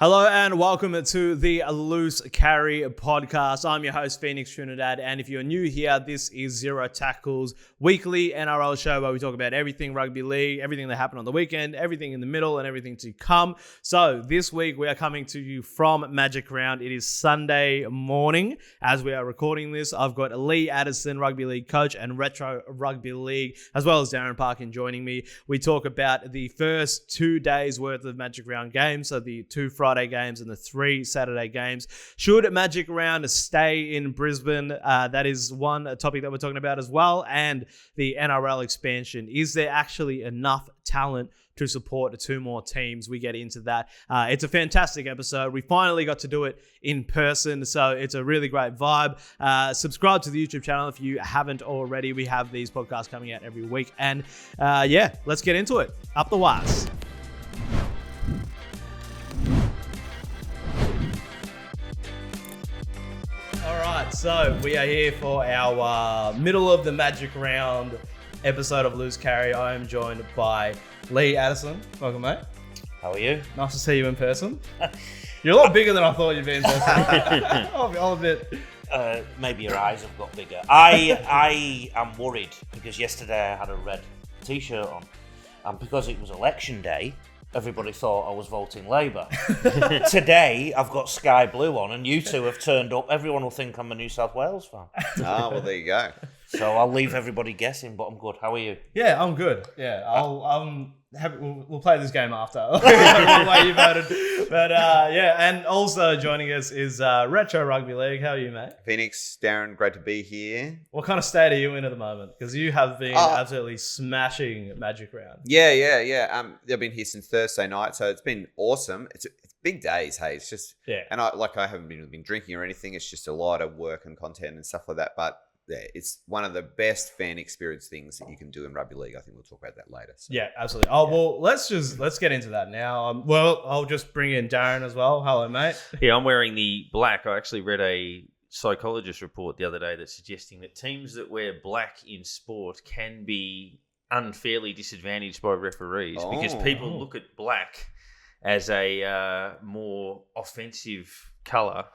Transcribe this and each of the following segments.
Hello and welcome to the Loose Carry podcast. I'm your host, Phoenix Trinidad, and if you're new here, this is Zero Tackles weekly NRL show where we talk about everything rugby league, everything that happened on the weekend, everything in the middle, and everything to come. So this week we are coming to you from Magic Round. It is Sunday morning as we are recording this. I've got Lee Addison, Rugby League coach, and Retro Rugba Leeg, as well as Darren Parkin joining me. We talk about the first 2 days worth of Magic Round games, so the 2 Friday games and the 3 Saturday games. Should Magic Round stay in Brisbane? That is one topic that we're talking about as well. And the NRL expansion. Is there actually enough talent to support 2 more teams? We get into that. It's a fantastic episode. We finally got to do it in person, so it's a really great vibe. Subscribe to the YouTube channel if you haven't already. We have these podcasts coming out every week. And let's get into it. Up the wires. So we are here for our middle of the Magic Round episode of Loose Carry. I am joined by Lee Addison. Welcome, mate. How are you? Nice to see you in person. You're a lot bigger than I thought you'd be in person. I'll admit. Maybe your eyes have got bigger. I am worried because yesterday I had a red t-shirt on, and because it was election day, everybody thought I was voting Labour. Today, I've got sky blue on, and you two have turned up. Everyone will think I'm a New South Wales fan. Well, there you go. So I'll leave everybody guessing, but I'm good. How are you? Yeah, I'm good. Yeah, we'll play this game after. The way you voted. But and also joining us is Retro Rugby Leeg. How are you, mate? Phoenix, Darren, great to be here. What kind of state are you in at the moment? Because you have been absolutely smashing Magic Round. Yeah. I've been here since Thursday night, so it's been awesome. It's big days, hey. It's just and I haven't been drinking or anything. It's just a lot of work and content and stuff like that. But yeah, it's one of the best fan experience things that you can do in rugby league. I think we'll talk about that later. So. Yeah, absolutely. Well, let's get into that now. I'll just bring in Darren as well. Hello, mate. Yeah, I'm wearing the black. I actually read a psychologist report the other day that's suggesting that teams that wear black in sport can be unfairly disadvantaged by referees because people look at black as a more offensive colour.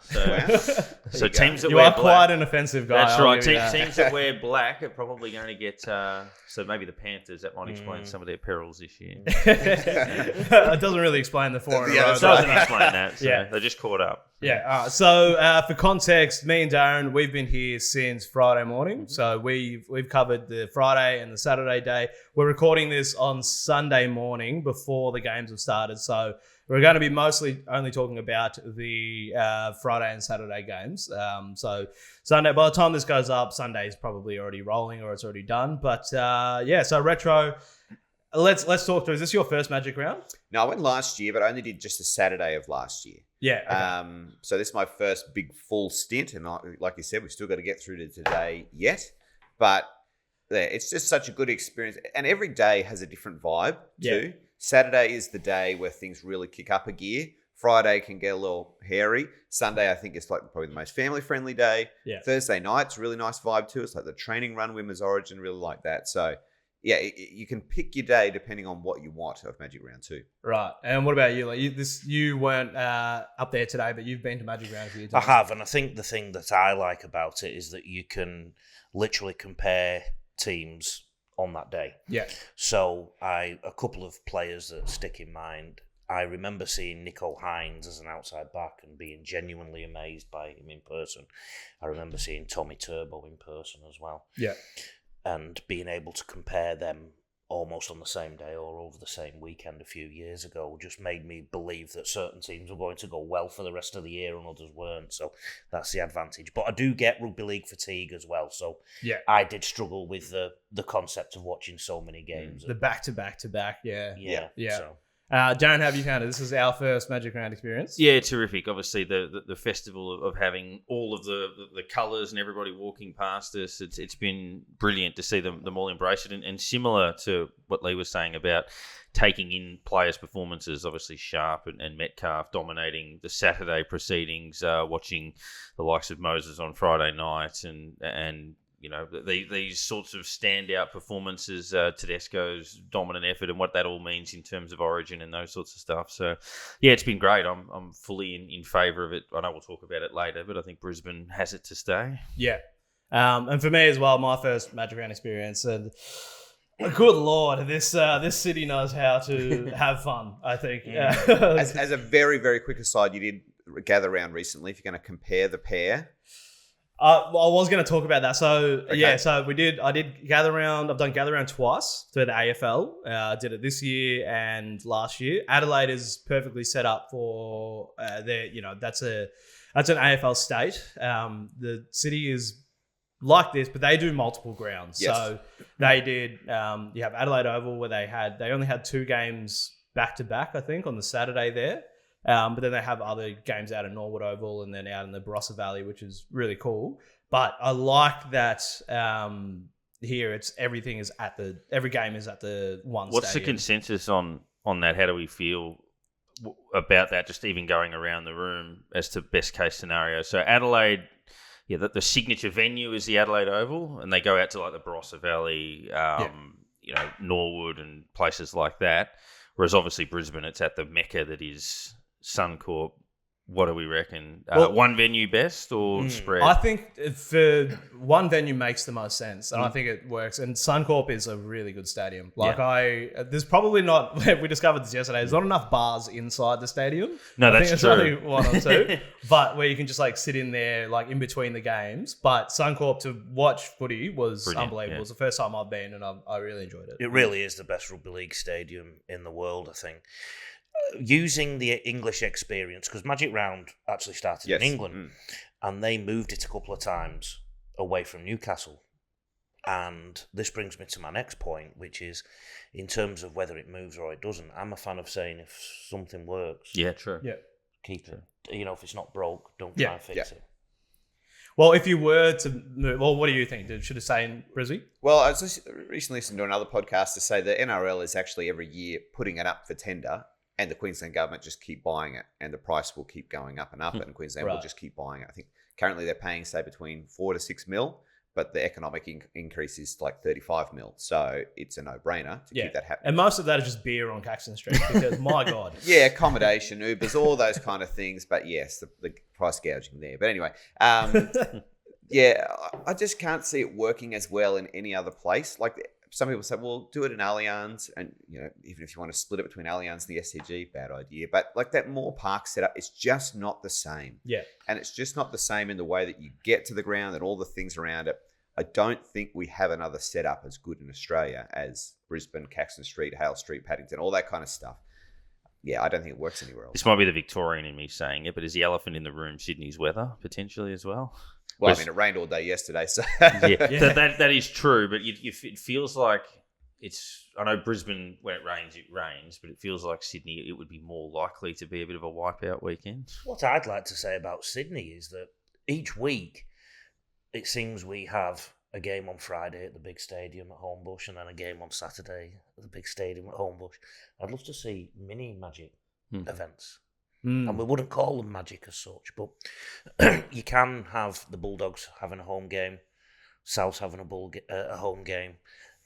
So teams that you wear are black, quite an offensive guy. That's right. Teams that wear black are probably going to get. So maybe the Panthers, that might explain some of their perils this year. It doesn't really explain the 4 in a row. It doesn't explain that. So they're just caught up. Yeah. So for context, me and Darren, we've been here since Friday morning. So we've covered the Friday and the Saturday day. We're recording this on Sunday morning before the games have started. So we're going to be mostly only talking about the Friday and Saturday games. So Sunday, by the time this goes up, Sunday is probably already rolling or it's already done. But so Retro, let's talk through. Is this your first Magic Round? No, I went last year, but I only did just the Saturday of last year. Yeah. Okay. So this is my first big full stint, and like you said, we've still got to get through to today yet. But it's just such a good experience, and every day has a different vibe too. Saturday is the day where things really kick up a gear. Friday can get a little hairy. Sunday, I think, is like probably the most family-friendly day. Yeah. Thursday night's a really nice vibe too. It's like the training run, Women's Origin, really like that. So, yeah, you can pick your day depending on what you want of Magic Round 2. Right. And what about you? Like you weren't up there today, but you've been to Magic Round a few times. I have, and I think the thing that I like about it is that you can literally compare teams on that day. Yeah. So a couple of players that stick in mind. I remember seeing Nico Hines as an outside back and being genuinely amazed by him in person. I remember seeing Tommy Turbo in person as well. Yeah. And being able to compare them almost on the same day or over the same weekend a few years ago just made me believe that certain teams were going to go well for the rest of the year and others weren't. So that's the advantage. But I do get rugby league fatigue as well. So I did struggle with the concept of watching so many games. The back-to-back. Yeah. So. Darren, have you found it? This is our first Magic Round experience. Yeah, terrific. Obviously, the festival of having all of the colours and everybody walking past us, it's been brilliant to see them all embrace it. And similar to what Lee was saying about taking in players' performances, obviously Sharp and Metcalf dominating the Saturday proceedings, watching the likes of Moses on Friday night and these sorts of standout performances, Tedesco's dominant effort, and what that all means in terms of origin and those sorts of stuff. So, yeah, it's been great. I'm fully in favour of it. I know we'll talk about it later, but I think Brisbane has it to stay. Yeah. And for me as well, my first Magic Round experience, and good Lord, this city knows how to have fun, I think. As a very, very quick aside, you did gather round recently. If you're going to compare the pair. Well, I was going to talk about that. So, Okay. yeah, so I did gather round. I've done gather round twice through the AFL. I did it this year and last year. Adelaide is perfectly set up for that's an AFL state. The city is like this, but they do multiple grounds. Yes. So they did, you have Adelaide Oval where they only had 2 games back to back, I think, on the Saturday there. But then they have other games out in Norwood Oval and then out in the Barossa Valley, which is really cool. But I like that here every game is at the one What's stadium. the consensus on that? How do we feel about that, just even going around the room as to best case scenario? So Adelaide, the signature venue is the Adelaide Oval, and they go out to like the Barossa Valley, Norwood and places like that. Whereas obviously Brisbane, it's at the Mecca that is Suncorp. What do we reckon? One venue best or spread? I think for one venue makes the most sense, and I think it works. And Suncorp is a really good stadium. There's probably not. We discovered this yesterday. There's not enough bars inside the stadium. No, I that's think true. Only one or two, but where you can just like sit in there, like in between the games. But Suncorp to watch footy was Brilliant, unbelievable. yeah. It was the first time I've been, and I really enjoyed it. It really is the best rugby league stadium in the world, I think. Using the English experience, because Magic Round actually started in England, and they moved it a couple of times away from Newcastle. And this brings me to my next point, which is in terms of whether it moves or it doesn't. I'm a fan of saying if something works, Yeah, true. Yeah. keep it. If it's not broke, don't try and fix it. Well, if you were to move, what do you think? Should it stay in Brisbane? Well, I was recently listening to another podcast to say the NRL is actually every year putting it up for tender, and the Queensland government just keep buying it, and the price will keep going up and up, and Queensland will just keep buying it. I think currently they're paying, say, between 4 to 6 mil, but the economic increase is like 35 mil. So it's a no-brainer to keep that happening. And most of that is just beer on Caxton Street because, my God. Yeah, accommodation, Ubers, all those kind of things. But yes, the price gouging there. But anyway, yeah, I just can't see it working as well in any other place. Like some people say, well, do it in Allianz, and even if you want to split it between Allianz and the SCG, bad idea. But like that Moore Park setup, it's just not the same. Yeah, and it's just not the same in the way that you get to the ground and all the things around it. I don't think we have another setup as good in Australia as Brisbane, Caxton Street, Hale Street, Paddington, all that kind of stuff. Yeah, I don't think it works anywhere else. This might be the Victorian in me saying it, but is the elephant in the room Sydney's weather potentially as well? Well, I mean, it rained all day yesterday, so yeah. That is true, but it feels like it's. I know Brisbane, when it rains, but it feels like Sydney, it would be more likely to be a bit of a wipeout weekend. What I'd like to say about Sydney is that each week it seems we have a game on Friday at the big stadium at Homebush and then a game on Saturday at the big stadium at Homebush. I'd love to see mini Magic events. And we wouldn't call them Magic as such, but you can have the Bulldogs having a home game, Souths having a home game,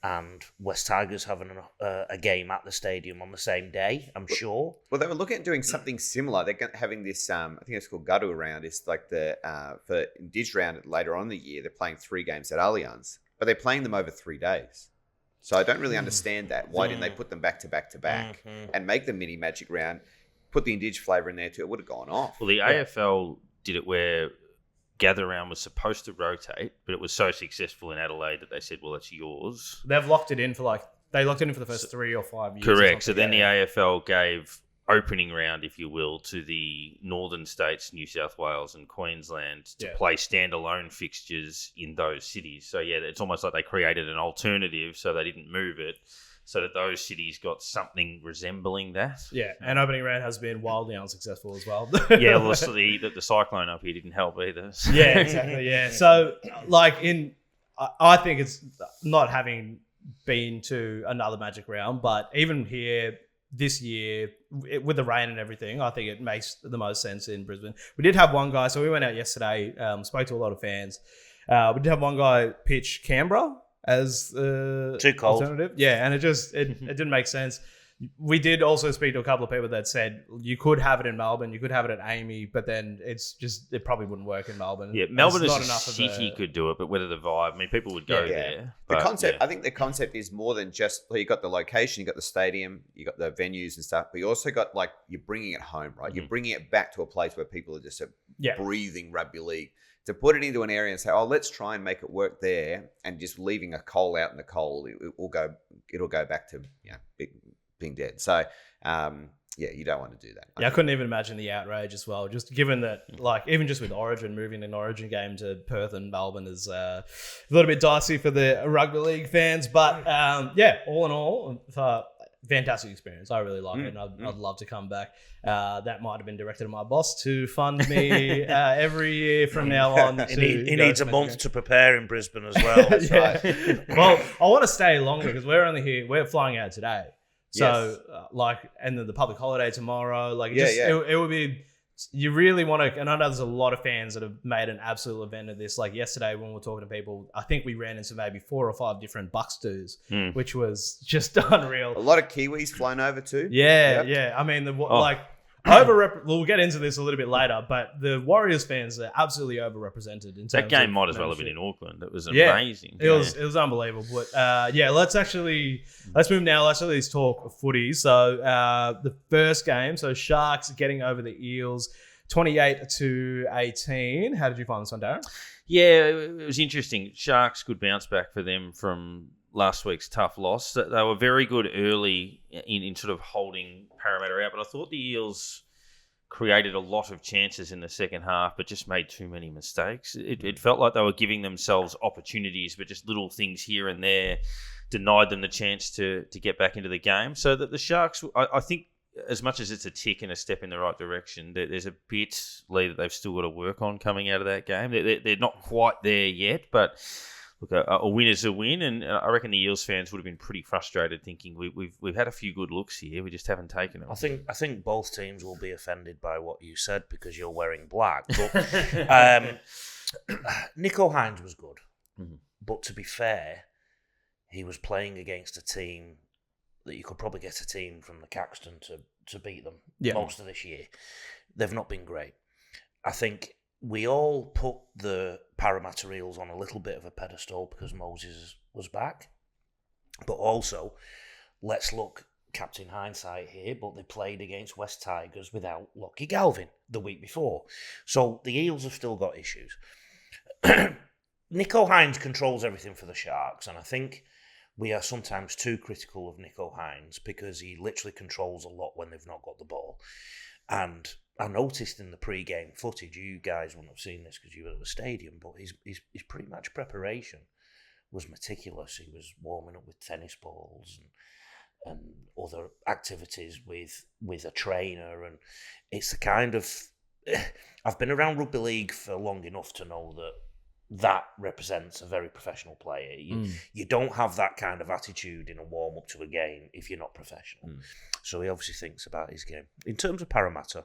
and West Tigers having a game at the stadium on the same day, I'm sure. Well, they were looking at doing something similar. They're having this, I think it's called Gadu round. It's like for Dig round later on in the year, they're playing 3 games at Allianz, but they're playing them over 3 days. So I don't really understand that. Why didn't they put them back to back to back and make the mini Magic round? Put the Indige flavour in there too. It would have gone off. Well, the AFL did it where Gather Round was supposed to rotate, but it was so successful in Adelaide that they said, well, it's yours. They've locked it in for the first 3 or 5 years. Correct. So then the AFL gave opening round, if you will, to the northern states, New South Wales and Queensland, to play standalone fixtures in those cities. So, yeah, it's almost like they created an alternative so they didn't move it, so that those cities got something resembling that. Yeah, and opening round has been wildly unsuccessful as well. Yeah, well, the cyclone up here didn't help either. Yeah, exactly, yeah. So, I think it's not having been to another Magic round, but even here this year, with the rain and everything, I think it makes the most sense in Brisbane. We did have one guy, so we went out yesterday, spoke to a lot of fans, We did have one guy pitch Canberra as Too cold. alternative. Yeah, and it didn't make sense. We did also speak to a couple of people that said you could have it in Melbourne, you could have it at Amy, but then it probably wouldn't work in Melbourne. Yeah, Melbourne It's as not a enough of city could do it, but whether the vibe, I mean, people would go there. The but, concept, yeah. I think the concept is more than just, you got the location, you got the stadium, you got the venues and stuff, but you also got like, you're bringing it home, right? You're bringing it back to a place where people are just breathing rugby league. To put it into an area and say, oh, let's try and make it work there, and just leaving a coal out in the cold, it'll go back to being dead. So, you don't want to do that. Yeah, I couldn't even imagine the outrage as well. Just given that, like, even just with Origin, moving an Origin game to Perth and Melbourne is a little bit dicey for the rugby league fans. But all in all, fantastic experience. I really like it, and I'd love to come back. That might have been directed at my boss to fund me every year from now on. He needs a month to prepare in Brisbane as well. That's right. Well, I want to stay longer because we're only here. We're flying out today. So, and then the public holiday tomorrow. Like, it would be. You really want to, and I know there's a lot of fans that have made an absolute event of this. Like yesterday when we were talking to people, I think we ran into maybe 4 or 5 different buck stews, which was just unreal. A lot of Kiwis flown over too. Yeah. I mean, we'll get into this a little bit later, but the Warriors fans are absolutely overrepresented in terms That game of might as well have membership. been in Auckland. It was amazing. It was unbelievable. But let's move now. Let's at least talk footy. So the first game, so Sharks getting over the Eels 28-18. How did you find this one, Darren? Yeah, it was interesting. Sharks could bounce back for them from last week's tough loss. They were very good early in sort of holding Parramatta out, but I thought the Eels created a lot of chances in the second half, but just made too many mistakes. It felt like they were giving themselves opportunities, but just little things here and there denied them the chance to get back into the game. So that the Sharks, I think, as much as it's a tick and a step in the right direction, there's a bit, Lee, that they've still got to work on coming out of that game. They're not quite there yet, but look, a win is a win, and I reckon the Eels fans would have been pretty frustrated, thinking we've had a few good looks here, we just haven't taken them. I think both teams will be offended by what you said because you're wearing black. But Nico Hines was good, but to be fair, he was playing against a team that you could probably get a team from the Caxton to beat them most of this year. They've not been great. I think we all put the Parramatta Eels on a little bit of a pedestal because Moses was back. But also, let's look Captain Hindsight here, but they played against West Tigers without Lockie Galvin the week before. So the Eels have still got issues. Nico Hines controls everything for the Sharks, and I think we are sometimes too critical of Nico Hines because he literally controls a lot when they've not got the ball. And I noticed in the pre-game footage, you guys wouldn't have seen this because you were at the stadium, but his pre-match preparation was meticulous. He was warming up with tennis balls and other activities with a trainer, and it's the kind of I've been around rugby league for long enough to know that represents a very professional player. You don't have that kind of attitude in a warm-up to a game if you're not professional. So he obviously thinks about his game. In terms of Parramatta,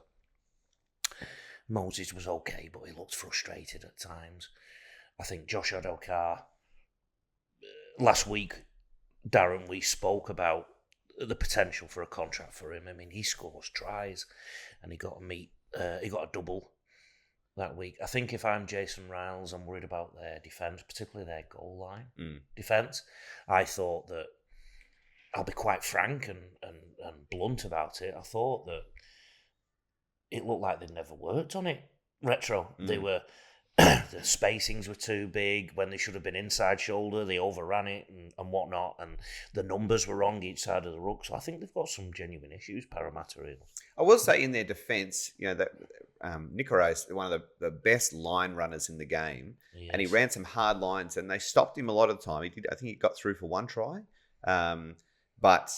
Moses was okay, but he looked frustrated at times. I think Josh Adokar, last week, Darren, we spoke about the potential for a contract for him. I mean, he scores tries, and he got a double that week. I think if I'm Jason Riles, I'm worried about their defence, particularly their goal line defence. I thought that, I'll be quite frank and blunt about it, I thought that it looked like they'd never worked on it. Retro. They were, the spacings were too big when they should have been inside shoulder. They overran it and whatnot, and the numbers were wrong each side of the ruck. So I think they've got some genuine issues, Parramatta Eels. I will say in their defence, that Nico is one of the best line runners in the game, and he ran some hard lines, and they stopped him a lot of the time. I think he got through for one try, but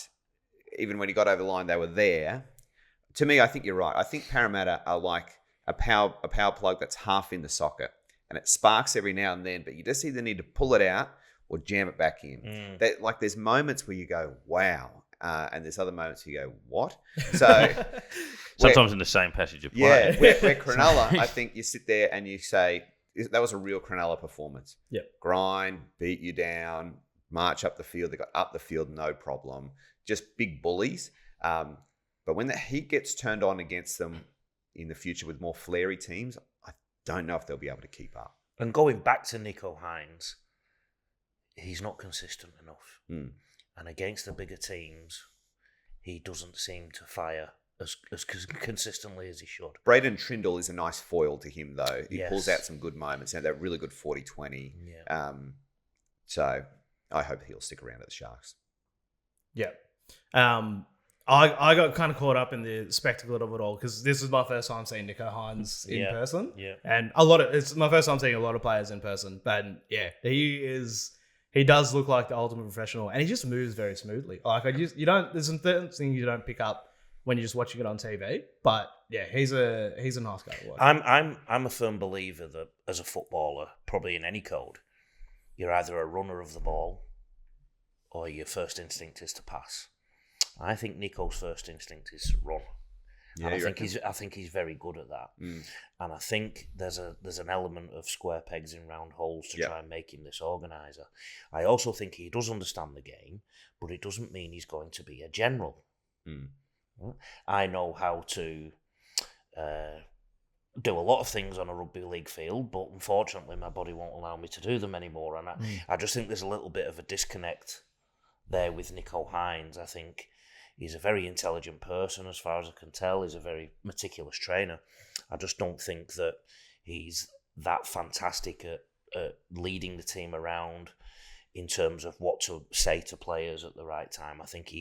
even when he got over the line, they were there. To me, I think you're right. I think Parramatta are like a power plug that's half in the socket, and it sparks every now and then, but you just either need to pull it out or jam it back in. There's moments where you go, wow. And there's other moments you go, what? So sometimes in the same passage of play. Yeah, where Cronulla, I think you sit there and you say, that was a real Cronulla performance. Yep. Grind, beat you down, march up the field. They got up the field, no problem. Just big bullies. But when the heat gets turned on against them in the future with more flary teams, I don't know if they'll be able to keep up. And going back to Nico Hines, he's not consistent enough. And against the bigger teams, he doesn't seem to fire as consistently as he should. Braden Trindle is a nice foil to him, though. He Yes. pulls out some good moments and that really good 40-20. Yeah. So I hope he'll stick around at the Sharks. Yeah. I got kind of caught up in the spectacle of it all because this is my first time seeing Nico Hines in person. Yeah. And it's my first time seeing a lot of players in person. But yeah, he does look like the ultimate professional and he just moves very smoothly. Like there's some certain things you don't pick up when you're just watching it on TV. But yeah, he's a nice guy to watch. I'm a firm believer that as a footballer, probably in any code, you're either a runner of the ball or your first instinct is to pass. I think Nico's first instinct is to run. Yeah, and I think he's very good at that. And I think there's an element of square pegs in round holes to try and make him this organiser. I also think he does understand the game, but it doesn't mean he's going to be a general. I know how to do a lot of things on a rugby league field, but unfortunately my body won't allow me to do them anymore. And I just think there's a little bit of a disconnect there with Nico Hines. I think he's a very intelligent person as far as I can tell. He's a very meticulous trainer. I just don't think that he's that fantastic at leading the team around in terms of what to say to players at the right time. I think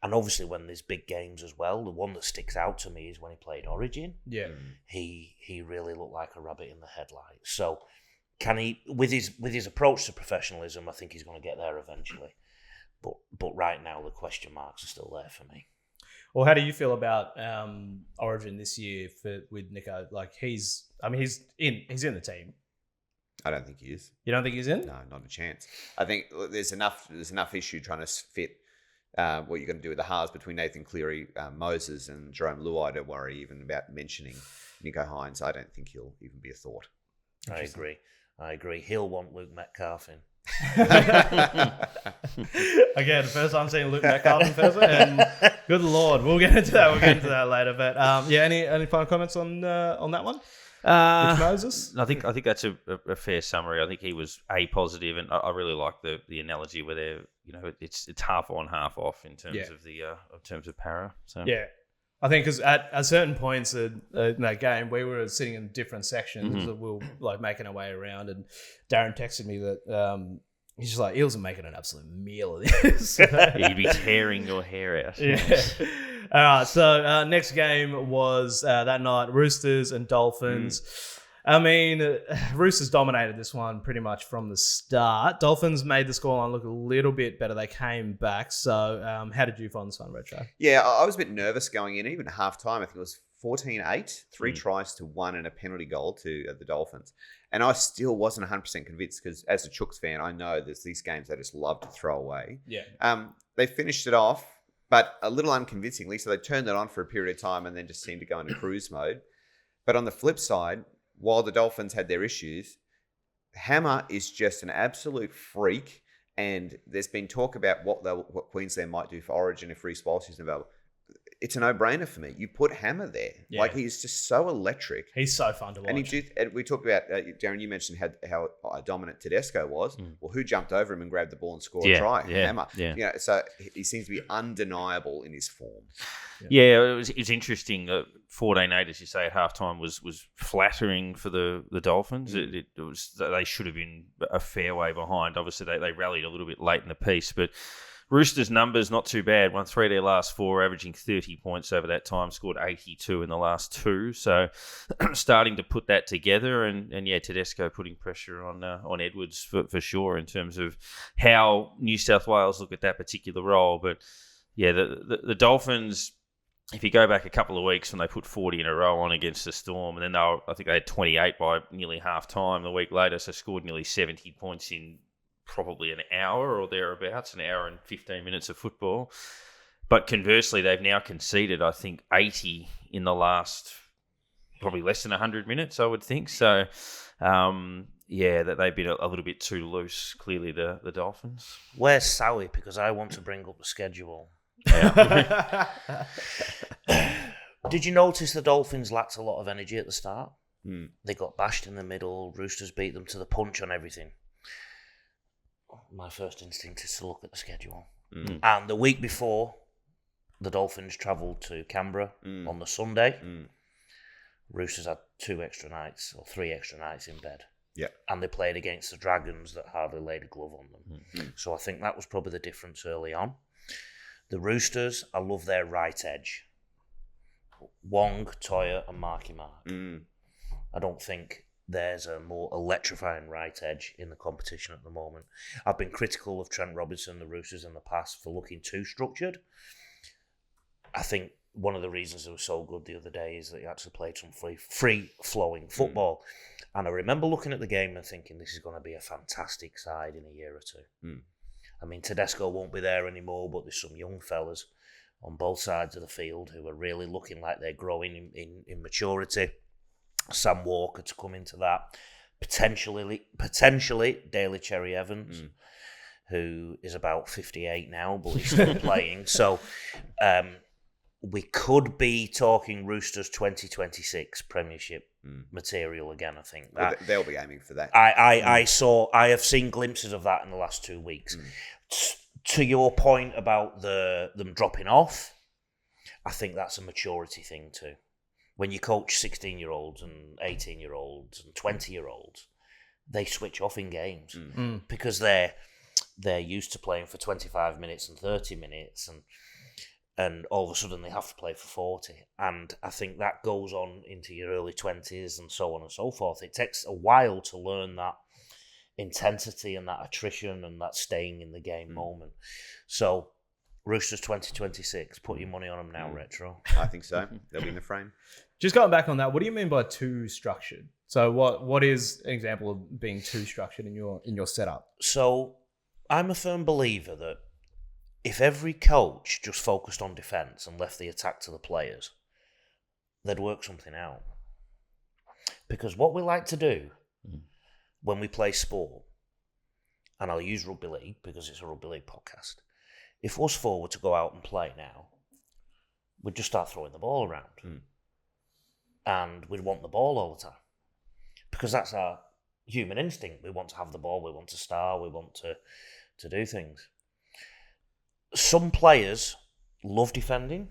and obviously when there's big games as well, the one that sticks out to me is when he played Origin. Yeah. He really looked like a rabbit in the headlights. So can he, with his approach to professionalism, I think he's going to get there eventually. But right now the question marks are still there for me. Well, how do you feel about Origin this year with Nico? Like he's in the team. I don't think he is. You don't think he's in? No, not a chance. I think there's enough issue trying to fit what you're going to do with the halves between Nathan Cleary, Moses, and Jerome Luai to worry even about mentioning Nico Hines. I don't think he'll even be a thought. I agree. He'll want Luke Metcalf in. Again, first time seeing Luke Metcalf in person, and good lord, we'll get into that later. But any final comments on that one? With Moses? I think that's a fair summary. I think he was positive, and I really like the analogy where they're it's half on, half off in terms of the in terms of para. So yeah, I think because at certain points in that game we were sitting in different sections that we were like making our way around, and Darren texted me that he's just like, Eels are making an absolute meal of this. You'd be tearing your hair out. Yeah. All right, so next game was that night, Roosters and Dolphins. I mean, Roosters dominated this one pretty much from the start. Dolphins made the scoreline look a little bit better. They came back. So how did you find this one, Retro? Yeah, I was a bit nervous going in. Even at halftime, I think it was 14-8, 3 tries to 1 and a penalty goal to the Dolphins. And I still wasn't 100% convinced because as a Chooks fan, I know there's these games they just love to throw away. Yeah. They finished it off, but a little unconvincingly. So they turned it on for a period of time and then just seemed to go into cruise mode. But on the flip side, while the Dolphins had their issues, Hammer is just an absolute freak. And there's been talk about what Queensland might do for Origin if Reece Walsh isn't available. It's a no-brainer for me. You put Hammer there. Yeah. Like, he's just so electric. He's so fun to watch. And we talked about, Darren, you mentioned how dominant Tedesco was. Well, who jumped over him and grabbed the ball and scored a try? Hammer. Yeah. So he seems to be undeniable in his form. Yeah, it's interesting. 14-8, as you say, at halftime was flattering for the Dolphins. It was, they should have been a fair way behind. Obviously, they rallied a little bit late in the piece, but Roosters' numbers not too bad. Won 3 of their last 4, averaging 30 points over that time. Scored 82 in the last 2. So starting to put that together, and Tedesco putting pressure on Edwards for sure in terms of how New South Wales look at that particular role. But yeah, the Dolphins, if you go back a couple of weeks when they put 40 in a row on against the Storm, and then I think they had 28 by nearly half time the week later, so scored nearly 70 points in probably an hour or thereabouts, an hour and 15 minutes of football. But conversely, they've now conceded, I think, 80 in the last probably less than 100 minutes, I would think. So, that they've been a little bit too loose, clearly, the Dolphins. Where's Sally? Because I want to bring up the schedule. Yeah. Did you notice the Dolphins lacked a lot of energy at the start? Mm. They got bashed in the middle. Roosters beat them to the punch on everything. My first instinct is to look at the schedule. Mm. And the week before, the Dolphins travelled to Canberra on the Sunday. Mm. Roosters had 2 extra nights or 3 extra nights in bed. Yeah. And they played against the Dragons that hardly laid a glove on them. Mm. So I think that was probably the difference early on. The Roosters, I love their right edge. Wong, Toya and Marky Mark. Mm. I don't think there's a more electrifying right edge in the competition at the moment. I've been critical of Trent Robinson, the Roosters, in the past for looking too structured. I think one of the reasons it was so good the other day is that he actually played some free-flowing football. And I remember looking at the game and thinking this is going to be a fantastic side in a year or two. Mm. I mean, Tedesco won't be there anymore, but there's some young fellas on both sides of the field who are really looking like they're growing in maturity. Sam Walker to come into that. Potentially Daly Cherry Evans, who is about 58 now, but he's still playing. So we could be talking Roosters 2026 Premiership material again, I think. Well, they'll be aiming for that. I have seen glimpses of that in the last 2 weeks. To your point about them dropping off, I think that's a maturity thing too. When you coach 16-year-olds and 18-year-olds and 20-year-olds, they switch off in games because they're used to playing for 25 minutes and 30 minutes, and all of a sudden they have to play for 40. And I think that goes on into your early 20s and so on and so forth. It takes a while to learn that intensity and that attrition and that staying in the game moment. So Roosters 2026, put your money on them now, Retro. I think so. They'll be in the frame. Just going back on that, what do you mean by too structured? So what is an example of being too structured in your setup? So I'm a firm believer that if every coach just focused on defence and left the attack to the players, they'd work something out. Because what we like to do when we play sport, and I'll use rugby league because it's a rugby league podcast, if us four were to go out and play now, we'd just start throwing the ball around. And we'd want the ball all the time. Because that's our human instinct. We want to have the ball, we want to star, we want to do things. Some players love defending.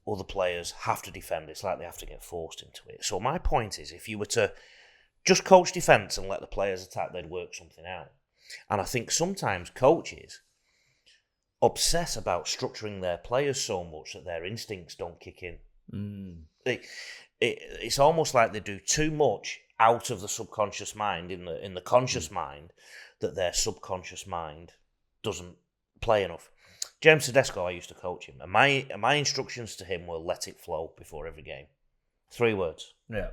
Other players have to defend. It's like they have to get forced into it. So my point is, if you were to just coach defence and let the players attack, they'd work something out. And I think sometimes coaches obsess about structuring their players so much that their instincts don't kick in. It's almost like they do too much out of the subconscious mind in the conscious mind that their subconscious mind doesn't play enough. James Tedesco, I used to coach him, and my instructions to him were let it flow before every game. 3 words. Yeah.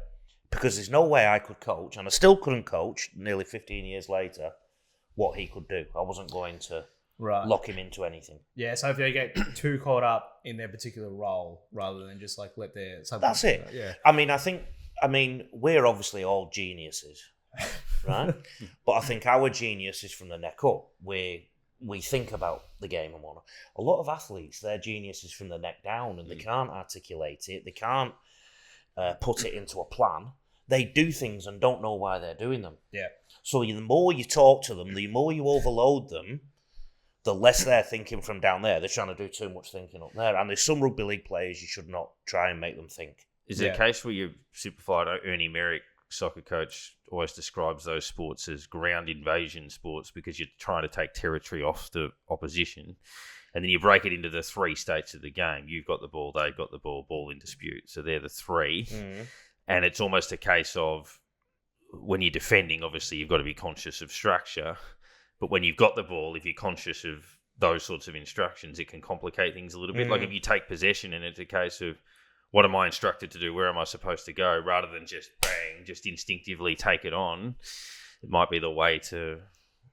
Because there's no way I could coach, and I still couldn't coach nearly 15 years later, what he could do. I wasn't going to lock him into anything. Yeah, so if they get too caught up in their particular role rather than just like let their... That's it. Yeah. I mean, we're obviously all geniuses, right? But I think our genius is from the neck up. We think about the game and whatnot. A lot of athletes, their genius is from the neck down, and they can't articulate it. They can't put it into a plan. They do things and don't know why they're doing them. Yeah. So the more you talk to them, the more you overload them, the less they're thinking from down there. They're trying to do too much thinking up there. And there's some rugby league players you should not try and make them think. Is it a case where you've simplified? Ernie Merrick, soccer coach, always describes those sports as ground invasion sports because you're trying to take territory off the opposition. And then you break it into the 3 states of the game. You've got the ball, they've got the ball in dispute. So they're the 3. And it's almost a case of when you're defending, obviously you've got to be conscious of structure. But when you've got the ball, if you're conscious of those sorts of instructions, it can complicate things a little bit. Like if you take possession and it's a case of, what am I instructed to do? Where am I supposed to go? Rather than just bang, just instinctively take it on. It might be the way to,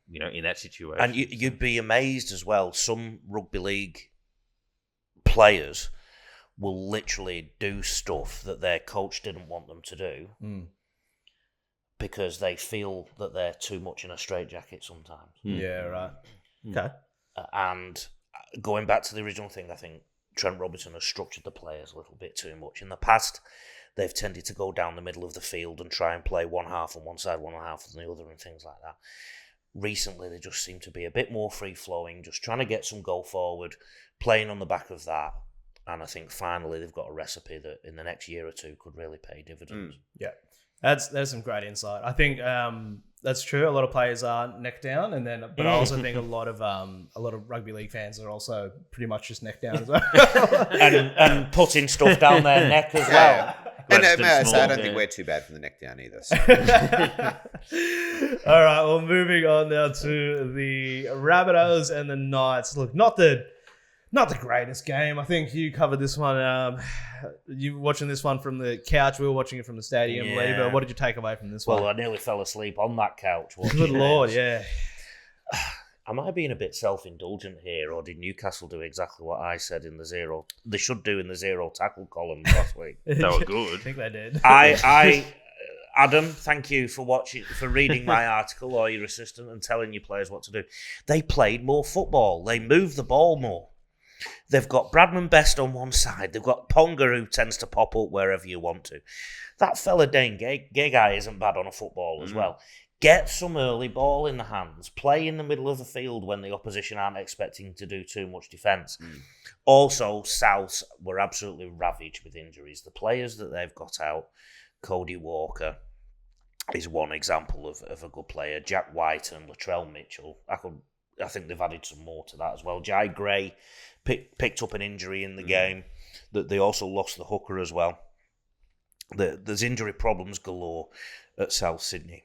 in that situation. And you'd be amazed as well. Some rugby league players will literally do stuff that their coach didn't want them to do because they feel that they're too much in a straitjacket sometimes. Yeah, right. Okay. And going back to the original thing, I think Trent Robinson has structured the players a little bit too much. In the past, they've tended to go down the middle of the field and try and play one half on one side, one half on the other, and things like that. Recently, they just seem to be a bit more free-flowing, just trying to get some goal forward, playing on the back of that. And I think finally they've got a recipe that in the next year or two could really pay dividends. Yeah, that's some great insight. I think that's true. A lot of players are neck down, but I also think a lot of rugby league fans are also pretty much just neck down as well, and putting stuff down their neck as well. And I don't think we're too bad for the neck down either. So. All right, well, moving on now to the Rabbitohs and the Knights. Look, not the greatest game. I think you covered this one. You were watching this one from the couch. We were watching it from the stadium. Lee, but what did you take away from this one? Well, I nearly fell asleep on that couch. Good Lord, yeah. Am I being a bit self-indulgent here, or did Newcastle do exactly what I said in the zero? They should do in the zero tackle column last week. They were good. I think they did. Adam, thank you for reading my article, or your assistant, and telling your players what to do. They played more football. They moved the ball more. They've got Bradman Best on one side. They've got Ponga, who tends to pop up wherever you want to. That fella Dane Gagai isn't bad on a football as well. Get some early ball in the hands. Play in the middle of the field when the opposition aren't expecting to do too much defence. Also, Souths were absolutely ravaged with injuries. The players that they've got out, Cody Walker is one example of a good player. Jack White and Latrell Mitchell. I think they've added some more to that as well. Jai Gray picked up an injury in the game. That they also lost the hooker as well. There's injury problems galore at South Sydney.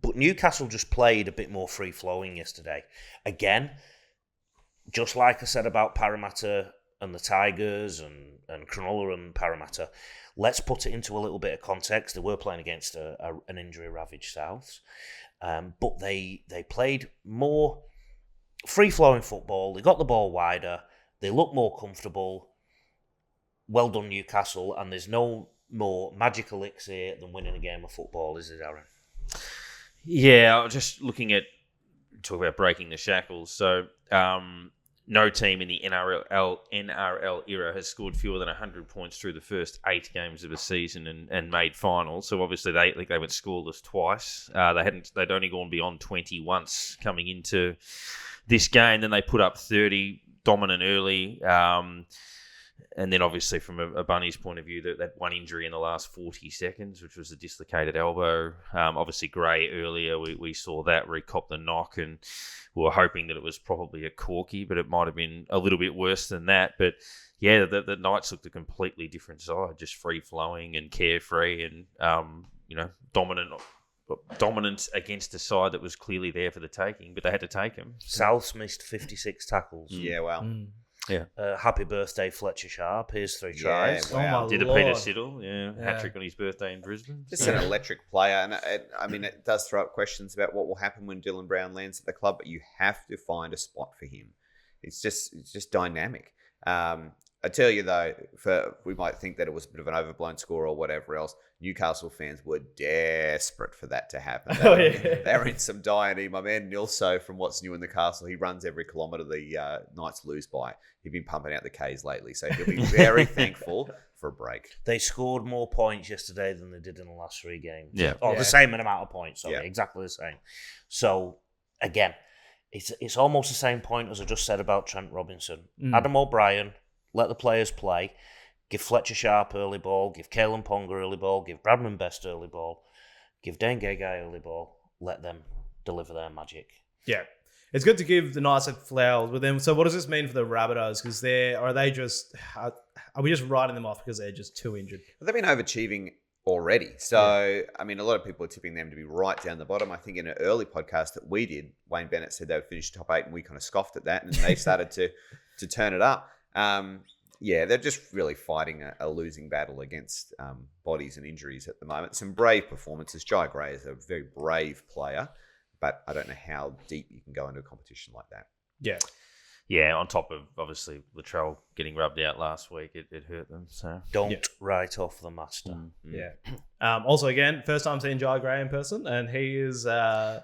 But Newcastle just played a bit more free-flowing yesterday. Again, just like I said about Parramatta and the Tigers and Cronulla and Parramatta, let's put it into a little bit of context. They were playing against an injury-ravaged Souths. But they played more free-flowing football. They got the ball wider. They looked more comfortable. Well done, Newcastle. And there's no more magic elixir than winning a game of football, is there, Darren? Yeah, I was just looking at, talk about breaking the shackles. So, no team in the NRL era has scored fewer than 100 points through the first 8 games of a season and made finals. So obviously they went scoreless twice. They'd only gone beyond 20 once coming into this game. Then they put up 30, dominant early. And then obviously from a Bunnies point of view, that one injury in the last 40 seconds, which was a dislocated elbow. Obviously Gray earlier, we saw that where he copped the knock, and we were hoping that it was probably a corky, but it might have been a little bit worse than that. But yeah, the Knights looked a completely different side, just free-flowing and carefree and, dominant against a side that was clearly there for the taking, but they had to take him. Souths missed 56 tackles. Yeah, well. Yeah. Happy birthday, Fletcher Sharp. Here's 3 tries. Wow. Did a Peter Siddle, hat-trick on his birthday in Brisbane. Just an electric player. And it does throw up questions about what will happen when Dylan Brown lands at the club, but you have to find a spot for him. It's just dynamic. I tell you, though, we might think that it was a bit of an overblown score or whatever else. Newcastle fans were desperate for that to happen. They're in some dire need. My man Nilso from What's New in the Castle, he runs every kilometre the Knights lose by. He's been pumping out the Ks lately, so he'll be very thankful for a break. They scored more points yesterday than they did in the last 3 games. Yeah. The same amount of points, exactly the same. So, again, it's almost the same point as I just said about Trent Robinson. Adam O'Brien, let the players play. Give Fletcher Sharp early ball. Give Kalen Ponga early ball. Give Bradman Best early ball. Give Dane Gagai early ball. Let them deliver their magic. Yeah. It's good to give the Knights flowers with them. So what does this mean for the Rabbitohs? Because are we just writing them off because they're just too injured? They've been overachieving already. So, a lot of people are tipping them to be right down the bottom. I think in an early podcast that we did, Wayne Bennett said they would finish top 8, and we kind of scoffed at that, and they started to turn it up. They're just really fighting a losing battle against bodies and injuries at the moment. Some brave performances. Jai Gray is a very brave player, but I don't know how deep you can go into a competition like that. Yeah. Yeah, on top of obviously Latrell getting rubbed out last week, it hurt them. So Don't write off the master. Yeah. Also, again, first time seeing Jai Gray in person, and he's a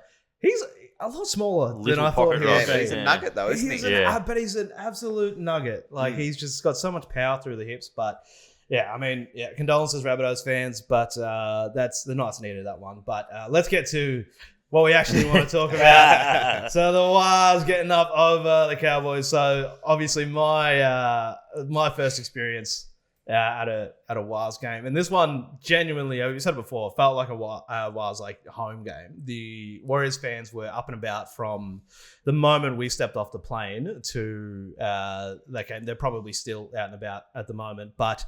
lot smaller than Little I thought pocket he Yeah, would but be. he's a nugget though, isn't he? But he's an absolute nugget. Like he's just got so much power through the hips. But yeah, I mean, condolences, Rabbitohs fans. But that's the nice and needed that one. But let's get to what we actually want to talk about. So the Wars getting up over the Cowboys. So obviously my first experience at a Wars game, and this one genuinely, you said it before, felt like a Wars like home game. The Warriors fans were up and about from the moment we stepped off the plane to that game. They're probably still out and about at the moment, but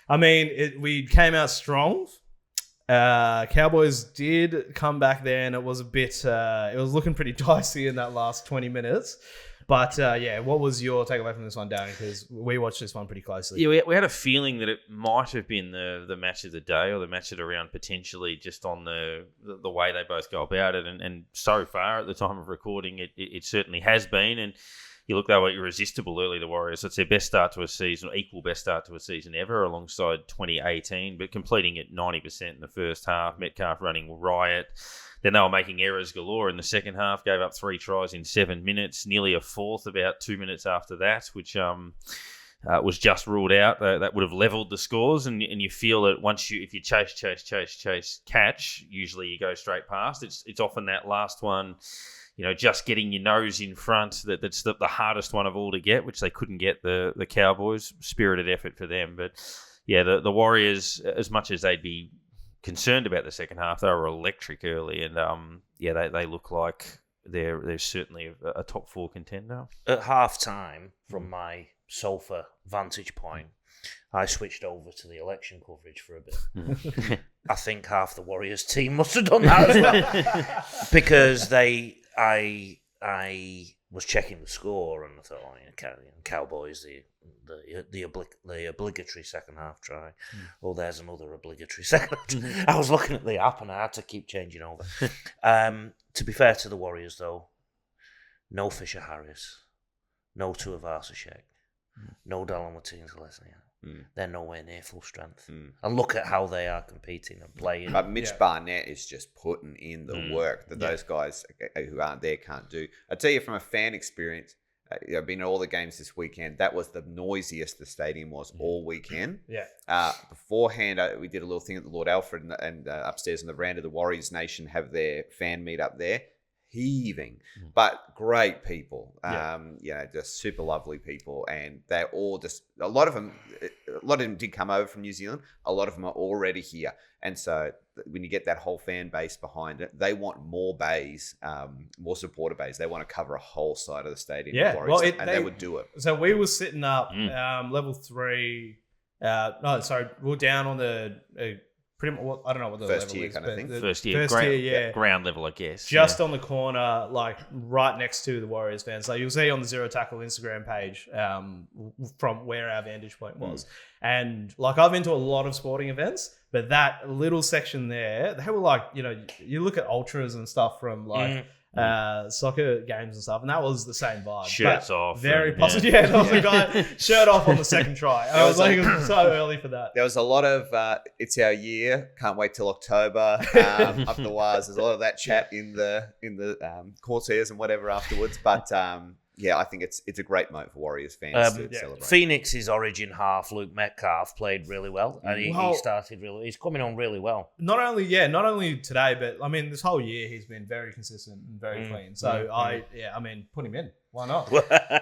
I mean, we came out strong. Cowboys did come back there, and it was a bit. It was looking pretty dicey in that last 20 minutes. But what was your takeaway from this one, Darren? Because we watched this one pretty closely. Yeah, we had a feeling that it might have been the match of the day or the match of the round potentially, just on the way they both go about it. And so far, at the time of recording, it certainly has been. And you look, they were irresistible early, the Warriors. It's their best start to a season, equal best start to a season ever, alongside 2018, but completing at 90% in the first half. Metcalf running riot. Then they were making errors galore in the second half, gave up 3 tries in 7 minutes, nearly a fourth about 2 minutes after that, which was just ruled out. That would have levelled the scores, and you feel that if you chase, catch, usually you go straight past. It's often that last one, just getting your nose in front, that's the hardest one of all to get, which they couldn't get the Cowboys. Spirited effort for them. But yeah, the Warriors, as much as they'd be concerned about the second half, they were electric early, and they look like they're certainly a top 4 contender. At half time, from my sofa vantage point, I switched over to the election coverage for a bit. I think half the Warriors team must have done that as well, because I was checking the score and I thought, Cowboys, the obligatory second half try. Oh, there's another obligatory second half try. I was looking at the app and I had to keep changing over. To be fair to the Warriors, though, no Fisher Harris, no Tuivasa-Sheck, no Dallin Martinez-Leslie. They're nowhere near full strength. And look at how they are competing and playing. But Mitch Barnett is just putting in the work that those guys who aren't there can't do. I tell you, from a fan experience, I've been at all the games this weekend. That was the noisiest the stadium was all weekend. Beforehand, we did a little thing at the Lord Alfred and upstairs in the veranda. The Warriors Nation have their fan meet up there. Heaving, but great people. Just super lovely people, and they're all just a lot of them did come over from New Zealand. A lot of them are already here, and so when you get that whole fan base behind it, they want more bays, more supporter bays. They want to cover a whole side of the stadium. They would do it. So we were sitting up level 3. We're down on the. Pretty much, I don't know what the first level tier is, kind of thing. First tier, ground level, I guess. Just on the corner, like right next to the Warriors fans. So you'll see on the Zero Tackle Instagram page from where our vantage point was. And like I've been to a lot of sporting events, but that little section there, they were like, you look at ultras and stuff from like soccer games and stuff, and that was the same vibe. Shirts off. Very positive. Yeah, there was a guy shirt off on the second try. I was like, it was so early for that. There was a lot of, it's our year, can't wait till October, up the wires. There's a lot of that chat in the courtiers and whatever afterwards. But I think it's a great moment for Warriors fans to celebrate. Phoenix's origin half, Luke Metcalf, played really well, and he started really. He's coming on really well. Not only today, but I mean, this whole year he's been very consistent and very clean. So put him in. Why not?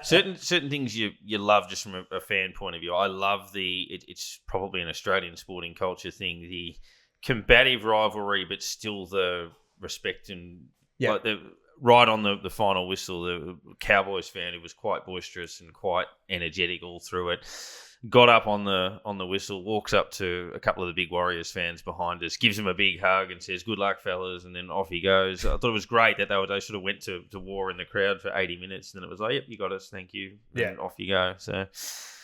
certain things you love just from a fan point of view. I love it's probably an Australian sporting culture thing, the combative rivalry, but still the respect and like the. Right on the final whistle, the Cowboys fan, who was quite boisterous and quite energetic all through it, got up on the whistle, walks up to a couple of the big Warriors fans behind us, gives them a big hug and says, "Good luck, fellas," and then off he goes. I thought it was great that they sort of went to war in the crowd for 80 minutes, and then it was like, "Yep, you got us, thank you," and off you go. So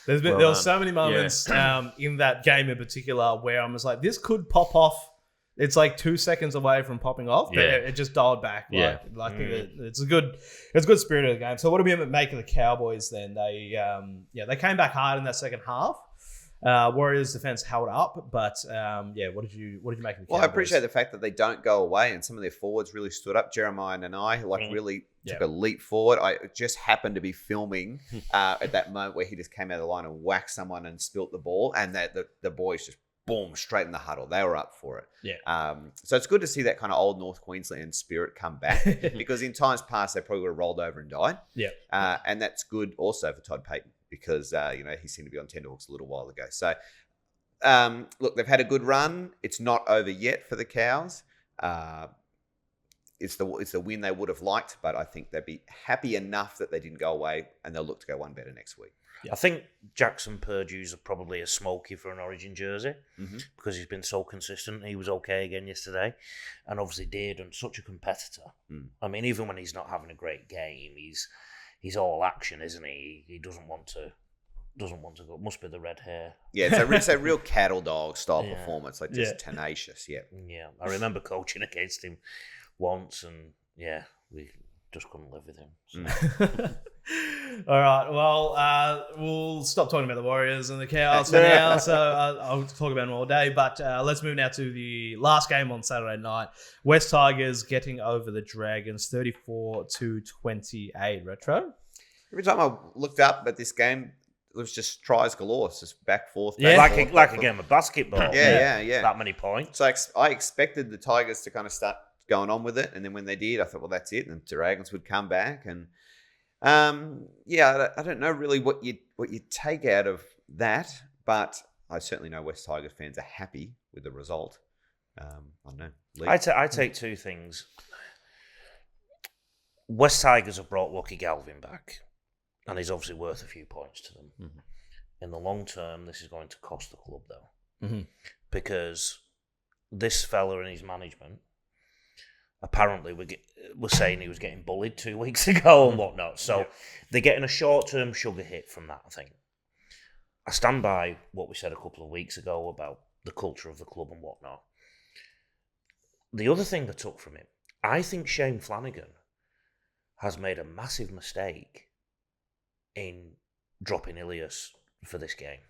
there were so many moments in that game in particular where I was like, this could pop off it's like 2 seconds away from popping off, but Yeah. it just dialed back. Yeah. It's a good spirit of the game. So what do we make of the Cowboys then? They came back hard in that second half. Warriors defense held up, but what did you make of the Cowboys? Well, I appreciate the fact that they don't go away, and some of their forwards really stood up. Jeremiah and I really took a leap forward. I just happened to be filming at that moment where he just came out of the line and whacked someone and spilt the ball, and the boys just boom straight in the huddle. They were up for it. Yeah. So it's good to see that kind of old North Queensland spirit come back because in times past they probably would have rolled over and died. Yeah. And that's good also for Todd Payton because he seemed to be on tenterhooks a little while ago. So look, they've had a good run. It's not over yet for the Cows. It's the win they would have liked, but I think they'd be happy enough that they didn't go away, and they'll look to go one better next week. I think Jackson Purdue's probably a smoky for an Origin jersey because he's been so consistent. He was okay again yesterday, and obviously Dearden's such a competitor. I mean, even when he's not having a great game, he's all action, isn't he? He doesn't want to go. Must be the red hair. Yeah, it's a real cattle dog style performance, like just tenacious. Yeah. Yeah, I remember coaching against him once, and we just couldn't live with him. So. All right, well, we'll stop talking about the Warriors and the Cows for now, so I'll talk about them all day, but let's move now to the last game on Saturday night. West Tigers getting over the Dragons 34-28. Retro? Every time I looked up at this game, it was just tries galore. It's just back, forth, like a game of basketball. Yeah. That many points. So I expected the Tigers to kind of start going on with it, and then when they did, I thought, well, that's it, and the Dragons would come back, and I don't know really what you take out of that, but I certainly know West Tigers fans are happy with the result. I don't know. I take two things. West Tigers have brought Lucky Galvin back, and he's obviously worth a few points to them. In the long term, this is going to cost the club, though, because this fella and his management apparently we're saying he was getting bullied 2 weeks ago and whatnot. So they're getting a short-term sugar hit from that, I think. I stand by what we said a couple of weeks ago about the culture of the club and whatnot. The other thing I took from it, I think Shane Flanagan has made a massive mistake in dropping Ilias for this game.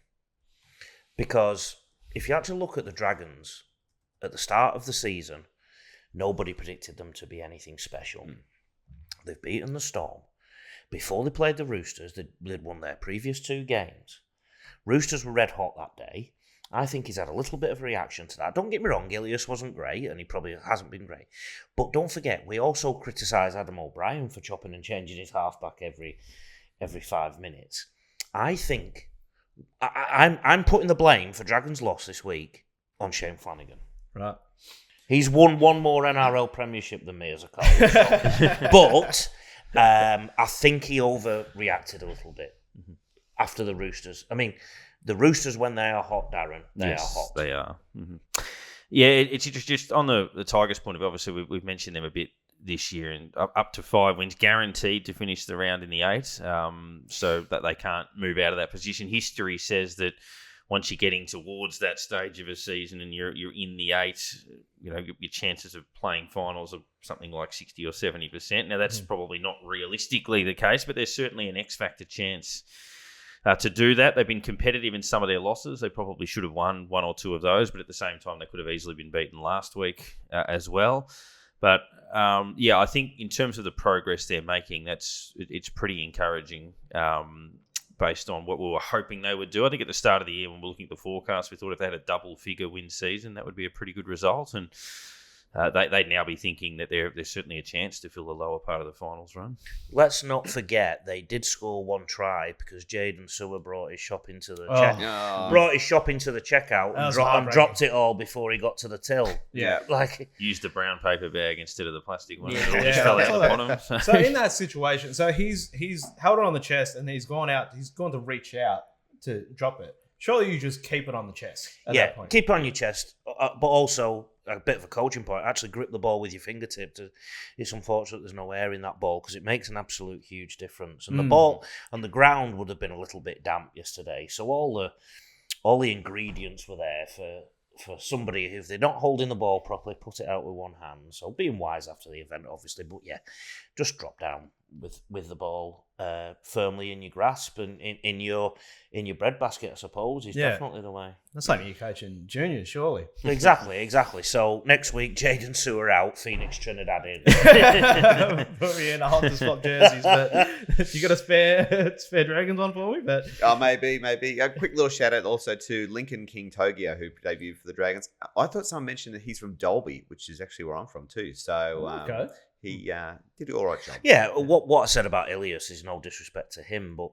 Because if you actually look at the Dragons at the start of the season, nobody predicted them to be anything special. They've beaten the Storm. Before they played the Roosters, they'd won their previous 2 games. Roosters were red hot that day. I think he's had a little bit of a reaction to that. Don't get me wrong, Ilias wasn't great, and he probably hasn't been great. But don't forget, we also criticise Adam O'Brien for chopping and changing his halfback every 5 minutes. I think I'm putting the blame for Dragons' loss this week on Shane Flanagan. Right. He's won one more NRL premiership than me as a coach. But I think he overreacted a little bit after the Roosters. I mean, the Roosters, when they are hot, Darren, they are hot. They are. Yeah, it's just on the Tigers' point of view, obviously we've mentioned them a bit this year, and up to 5 wins, guaranteed to finish the round in the 8, so that they can't move out of that position. History says that once you're getting towards that stage of a season and you're in the 8, your chances of playing finals are something like 60 or 70%. Now, that's probably not realistically the case, but there's certainly an X-factor chance to do that. They've been competitive in some of their losses. They probably should have won 1 or 2 of those, but at the same time, they could have easily been beaten last week as well. But, I think in terms of the progress they're making, it's pretty encouraging. Based on what we were hoping they would do. I think at the start of the year when we were looking at the forecast, we thought if they had a double-figure win season, that would be a pretty good result. And they'd now be thinking that there's certainly a chance to fill the lower part of the finals run. Let's not forget they did score 1 try because Jaden Sewer brought his shop into the checkout and dropped it all before he got to the till. Yeah, used the brown paper bag instead of the plastic one. Yeah, It all just fell out the bottom. So in that situation, so he's held it on the chest and he's gone to reach out to drop it. Surely you just keep it on the chest at that point. Keep it on your chest, but also a bit of a coaching point. Actually grip the ball with your fingertip. It's unfortunate there's no air in that ball because it makes an absolute huge difference. And the ball and the ground would have been a little bit damp yesterday. So all the ingredients were there for somebody, if they're not holding the ball properly, put it out with one hand. So being wise after the event, obviously, but yeah, just drop down with the ball firmly in your grasp and in your breadbasket, I suppose, is definitely the way. That's like you coaching juniors, surely. Exactly. So next week, Jaden Sewer out, Phoenix Trinidad in. Put me in a hot to swap jerseys, but you got a spare Dragons on for me? But maybe. A quick little shout out also to Lincoln King Togia, who debuted for the Dragons. I thought someone mentioned that he's from Dolby, which is actually where I'm from too. So okay. He did an all right job. Yeah, what I said about Ilias is no disrespect to him, but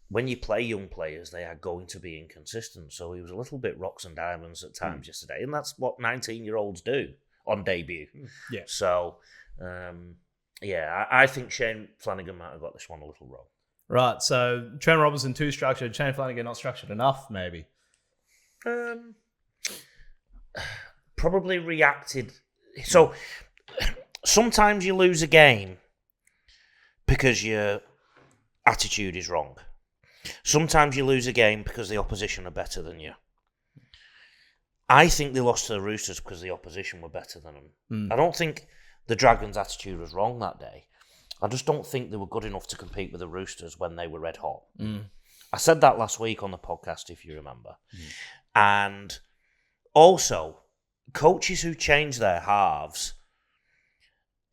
when you play young players, they are going to be inconsistent. So he was a little bit rocks and diamonds at times yesterday, and that's what 19-year-olds do on debut. Yeah. So, I think Shane Flanagan might have got this one a little wrong. Right, so Trent Robinson too structured, Shane Flanagan not structured enough, maybe? Probably reacted. So sometimes you lose a game because your attitude is wrong. Sometimes you lose a game because the opposition are better than you. I think they lost to the Roosters because the opposition were better than them. I don't think the Dragons' attitude was wrong that day. I just don't think they were good enough to compete with the Roosters when they were red hot. I said that last week on the podcast, if you remember. And also, coaches who change their halves,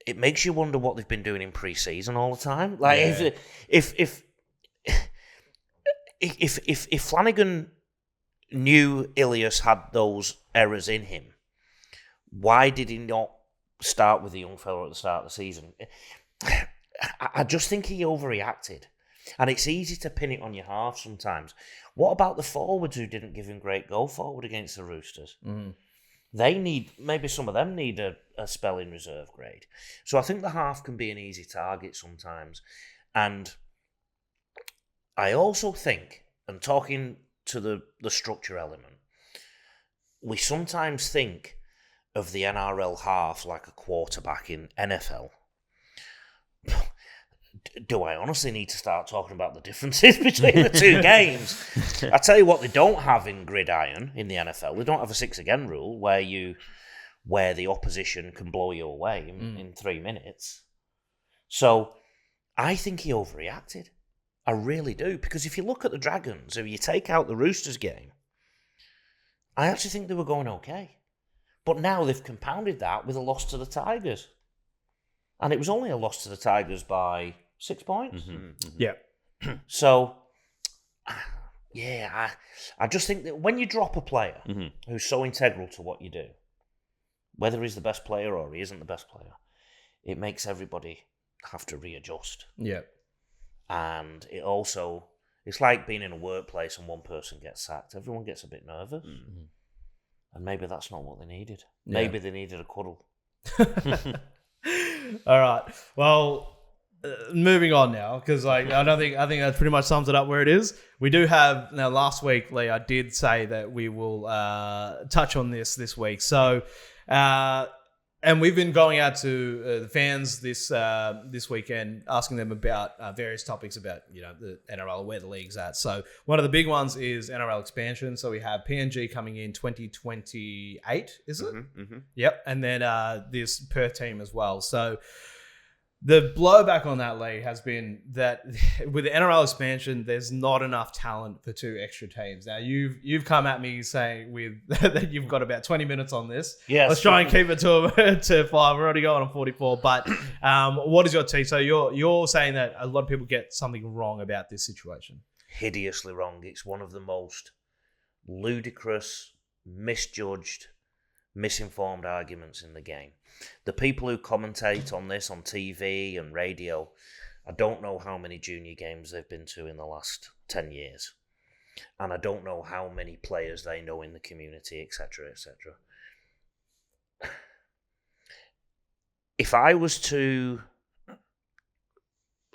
it makes you wonder what they've been doing in pre-season all the time. Like if Flanagan knew Ilias had those errors in him, why did he not start with the young fella at the start of the season? I just think he overreacted. And it's easy to pin it on your half sometimes. What about the forwards who didn't give him great go forward against the Roosters? Maybe some of them need a spell in reserve grade. So I think the half can be an easy target sometimes. And I also think, and talking to the structure element, we sometimes think of the NRL half like a quarterback in NFL. Do I honestly need to start talking about the differences between the two games? I tell you what, they don't have in gridiron in the NFL. They don't have a 6 again rule where the opposition can blow you away in 3 minutes. So I think he overreacted. I really do. Because if you look at the Dragons, if you take out the Roosters game, I actually think they were going okay. But now they've compounded that with a loss to the Tigers. And it was only a loss to the Tigers by 6 points. Yeah. So, I just think that when you drop a player who's so integral to what you do, whether he's the best player or he isn't the best player, it makes everybody have to readjust. Yeah. And it's like being in a workplace and one person gets sacked. Everyone gets a bit nervous. And maybe that's not what they needed. Yeah. Maybe they needed a cuddle. All right. Well, moving on now, because I think that pretty much sums it up where it is. We do have now. Last week, Lee, I did say that we will touch on this week. So, and we've been going out to the fans this weekend, asking them about various topics about the NRL, where the league's at. So one of the big ones is NRL expansion. So we have PNG coming in 2028, is it? Yep, and then this Perth team as well. So the blowback on that, Lee, has been that with the NRL expansion, there's not enough talent for 2 extra teams. Now, you've come at me saying that you've got about 20 minutes on this. Yes. Let's try and keep it to 5. We're already going on 44. But what is your take? So you're saying that a lot of people get something wrong about this situation. Hideously wrong. It's one of the most ludicrous, misjudged, misinformed arguments in the game. The people who commentate on this on TV and radio, I don't know how many junior games they've been to in the last 10 years. And I don't know how many players they know in the community, etc., etc. If I was to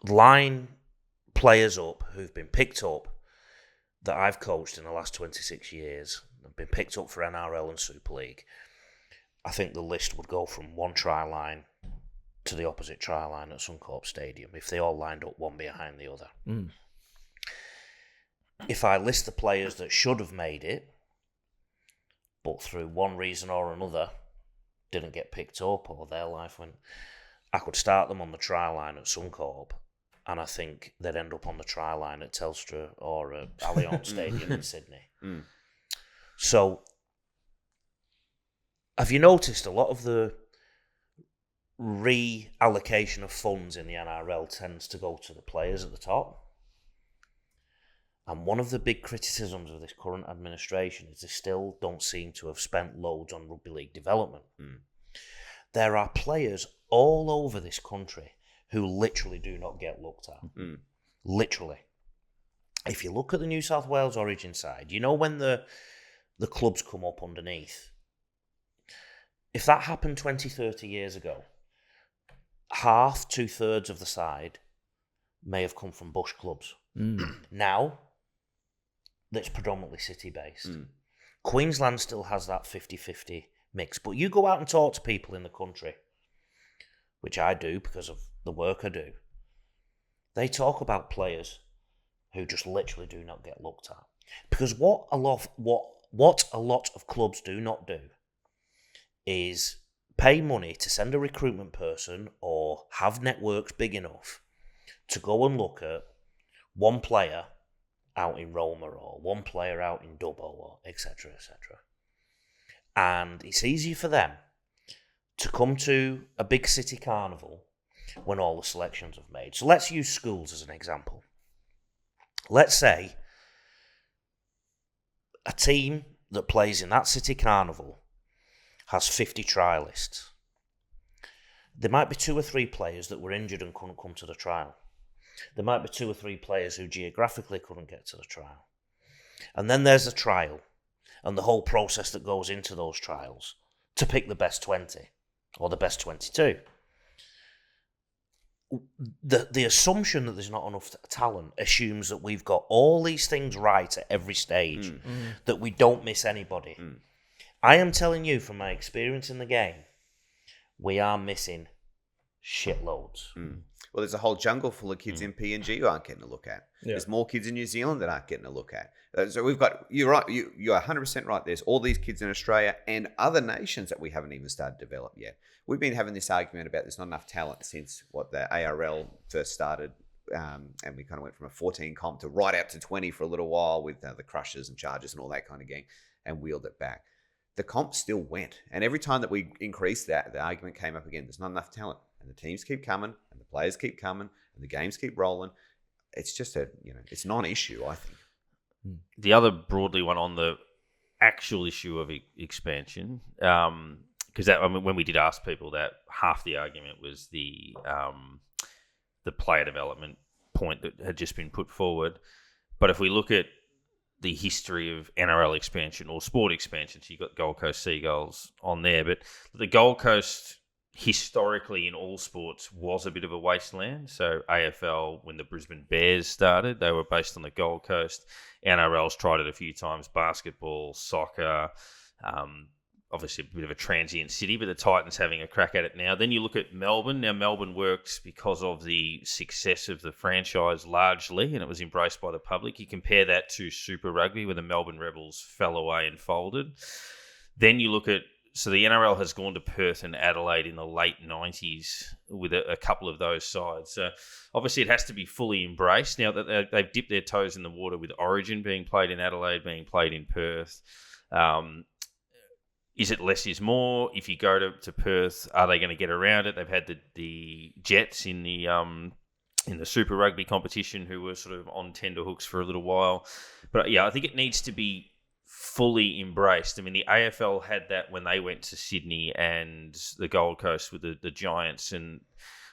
line players up who've been picked up that I've coached in the last 26 years, have been picked up for NRL and Super League, I think the list would go from one try line to the opposite try line at Suncorp Stadium if they all lined up one behind the other. If I list the players that should have made it, but through one reason or another didn't get picked up, or their life went. I could start them on the try line at Suncorp, and I think they'd end up on the try line at Telstra or at Allianz Stadium in Sydney. So, have you noticed a lot of the reallocation of funds in the NRL tends to go to the players at the top? And one of the big criticisms of this current administration is they still don't seem to have spent loads on rugby league development. There are players all over this country who literally do not get looked at. Literally. If you look at the New South Wales Origin side, you know when the clubs come up underneath? If that happened 20, 30 years ago, half, 2/3 of the side may have come from bush clubs. Now, that's predominantly city-based. Queensland still has that 50-50 mix, but you go out and talk to people in the country, which I do because of the work I do, they talk about players who just literally do not get looked at. Because what a lot of clubs do not do is pay money to send a recruitment person or have networks big enough to go and look at one player out in Roma or one player out in Dubbo or etc. etc. And it's easier for them to come to a big city carnival when all the selections have made. So let's use schools as an example. Let's say a team that plays in that city carnival has 50 trialists. There might be 2 or 3 players that were injured and couldn't come to the trial. There might be 2 or 3 players who geographically couldn't get to the trial. And then there's the trial and the whole process that goes into those trials to pick the best 20 or the best 22. The assumption that there's not enough talent assumes that we've got all these things right at every stage, that we don't miss anybody. I am telling you from my experience in the game, we are missing shitloads. Well, there's a whole jungle full of kids in PNG who aren't getting a look at. There's more kids in New Zealand that aren't getting a look at. So we've got, you're right, you're 100% right. There's all these kids in Australia and other nations that we haven't even started to develop yet. We've been having this argument about there's not enough talent since the ARL first started. And we kind of went from a 14 comp to right out to 20 for a little while with the Crushers and Chargers and all that kind of gang, and wheeled it back. The comp still went. And every time that we increased that, the argument came up again. There's not enough talent. And the teams keep coming, and the players keep coming, and the games keep rolling. It's just it's non-issue, I think. The other broadly one on the actual issue of expansion, because when we did ask people that, half the argument was the player development point that had just been put forward. But if we look at the history of NRL expansion or sport expansion, so you've got Gold Coast Seagulls on there, but the Gold Coast historically in all sports was a bit of a wasteland. So AFL, when the Brisbane Bears started, they were based on the Gold Coast. NRL's tried it a few times, basketball, soccer, obviously a bit of a transient city, but the Titans having a crack at it now. Then you look at Melbourne. Now, Melbourne works because of the success of the franchise largely, and it was embraced by the public. You compare that to Super Rugby, where the Melbourne Rebels fell away and folded. Then you look at, so the NRL has gone to Perth and Adelaide in the late 90s with a couple of those sides. So obviously it has to be fully embraced. Now that they've dipped their toes in the water with Origin being played in Adelaide, being played in Perth. Is it less is more? If you go to Perth, are they going to get around it? They've had the Jets in the Super Rugby competition who were sort of on tenterhooks for a little while. But yeah, I think it needs to be fully embraced. I mean, the AFL had that when they went to Sydney and the Gold Coast with the Giants and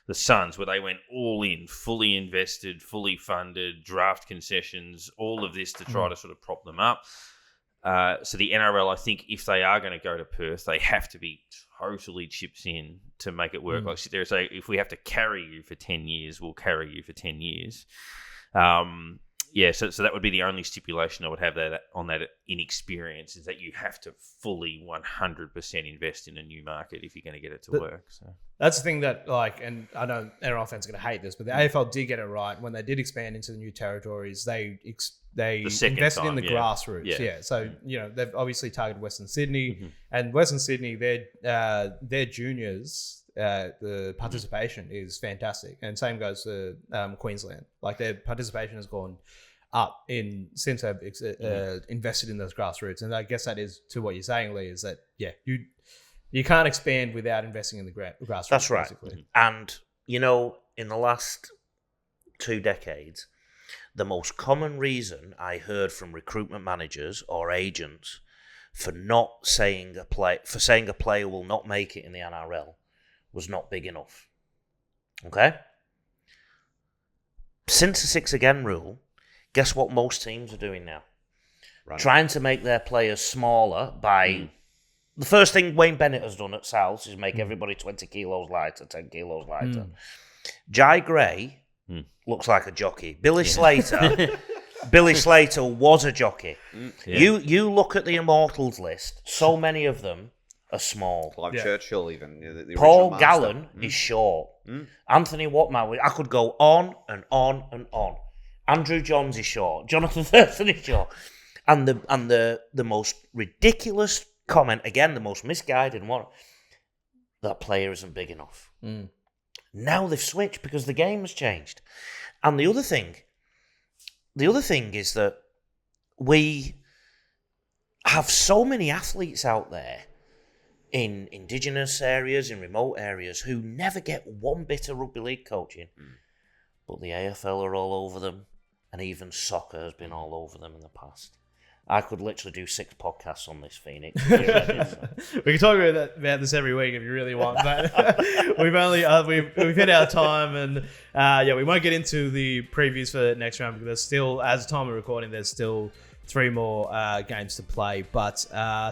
the Suns, where they went all in, fully invested, fully funded, draft concessions, all of this to try to sort of prop them up. So the NRL, I think, if they are going to go to Perth, they have to be totally chips in to make it work. Like sit there and say, if we have to carry you for 10 years, we'll carry you for 10 years. Yeah, so that would be the only stipulation I would have that on that inexperience is that you have to fully 100% invest in a new market if you're going to get it to work. So that's the thing that, like, and I know NRL fans are going to hate this, but the AFL did get it right when they did expand into the new territories. They invested in the grassroots. Yeah. So they've obviously targeted Western Sydney, and Western Sydney, their juniors, the participation is fantastic, and same goes to Queensland. Like, their participation has gone up since they've invested in those grassroots, and I guess that is to what you're saying, Lee, is that you can't expand without investing in the grassroots. That's right. Basically. And in the last 2 decades, the most common reason I heard from recruitment managers or agents for saying a player will not make it in the NRL was not big enough. Okay? Since the 6 again rule, guess what most teams are doing now? Trying to make their players smaller by... The first thing Wayne Bennett has done at South is make everybody 20 kilos lighter, 10 kilos lighter. Jai Gray looks like a jockey. Billy Slater was a jockey. You look at the Immortals list, so many of them are small. Clive Churchill, even. The Paul Gallen is short. Anthony Watman, I could go on and on and on. Andrew Johns is short. Jonathan Thurston is short. And the most ridiculous comment, again, the most misguided one, that player isn't big enough. Now they've switched because the game has changed. And the other thing is that we have so many athletes out there in indigenous areas, in remote areas, who never get one bit of rugby league coaching. But the AFL are all over them, and even soccer has been all over them in the past. I could literally do 6 podcasts on this, Phoenix. We can talk about this every week if you really want, but we've hit our time, and we won't get into the previews for next round because there's still, as the time of recording, there's still 3 more games to play. But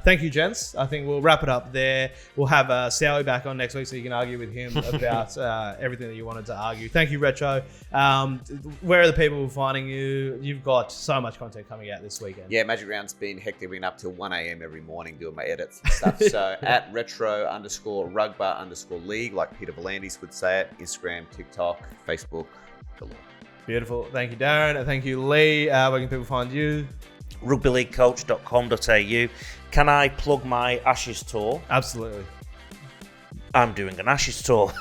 thank you, gents. I think we'll wrap it up there. We'll have Sowie back on next week so you can argue with him about everything that you wanted to argue. Thank you, Retro. Where are the people finding you? You've got so much content coming out this weekend. Yeah, Magic Round's been hectic. We've been up till 1 a.m. every morning doing my edits and stuff. So at retro_rugba_ league, like Peter Volandis would say it, Instagram, TikTok, Facebook, galore. Beautiful. Thank you, Darren. And thank you, Lee. Where can people find you? rugbyleaguecoach.com.au. Can I plug my Ashes tour? Absolutely. I'm doing an Ashes tour.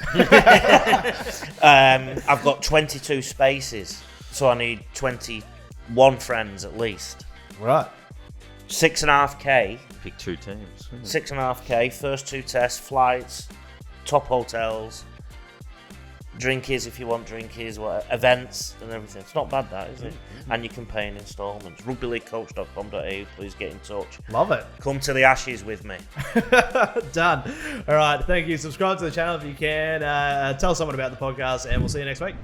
I've got 22 spaces, so I need 21 friends at least. Right. 6.5K. Pick 2 teams. 6.5K, first 2 tests, flights, top hotels, drinkies if you want drinkies, events and everything. It's not bad, that, is it? And you can pay in instalments. rugbyleaguecoach.com.au. Please get in touch. Love it. Come to the Ashes with me. Done. All right. Thank you. Subscribe to the channel if you can. Tell someone about the podcast, and we'll see you next week.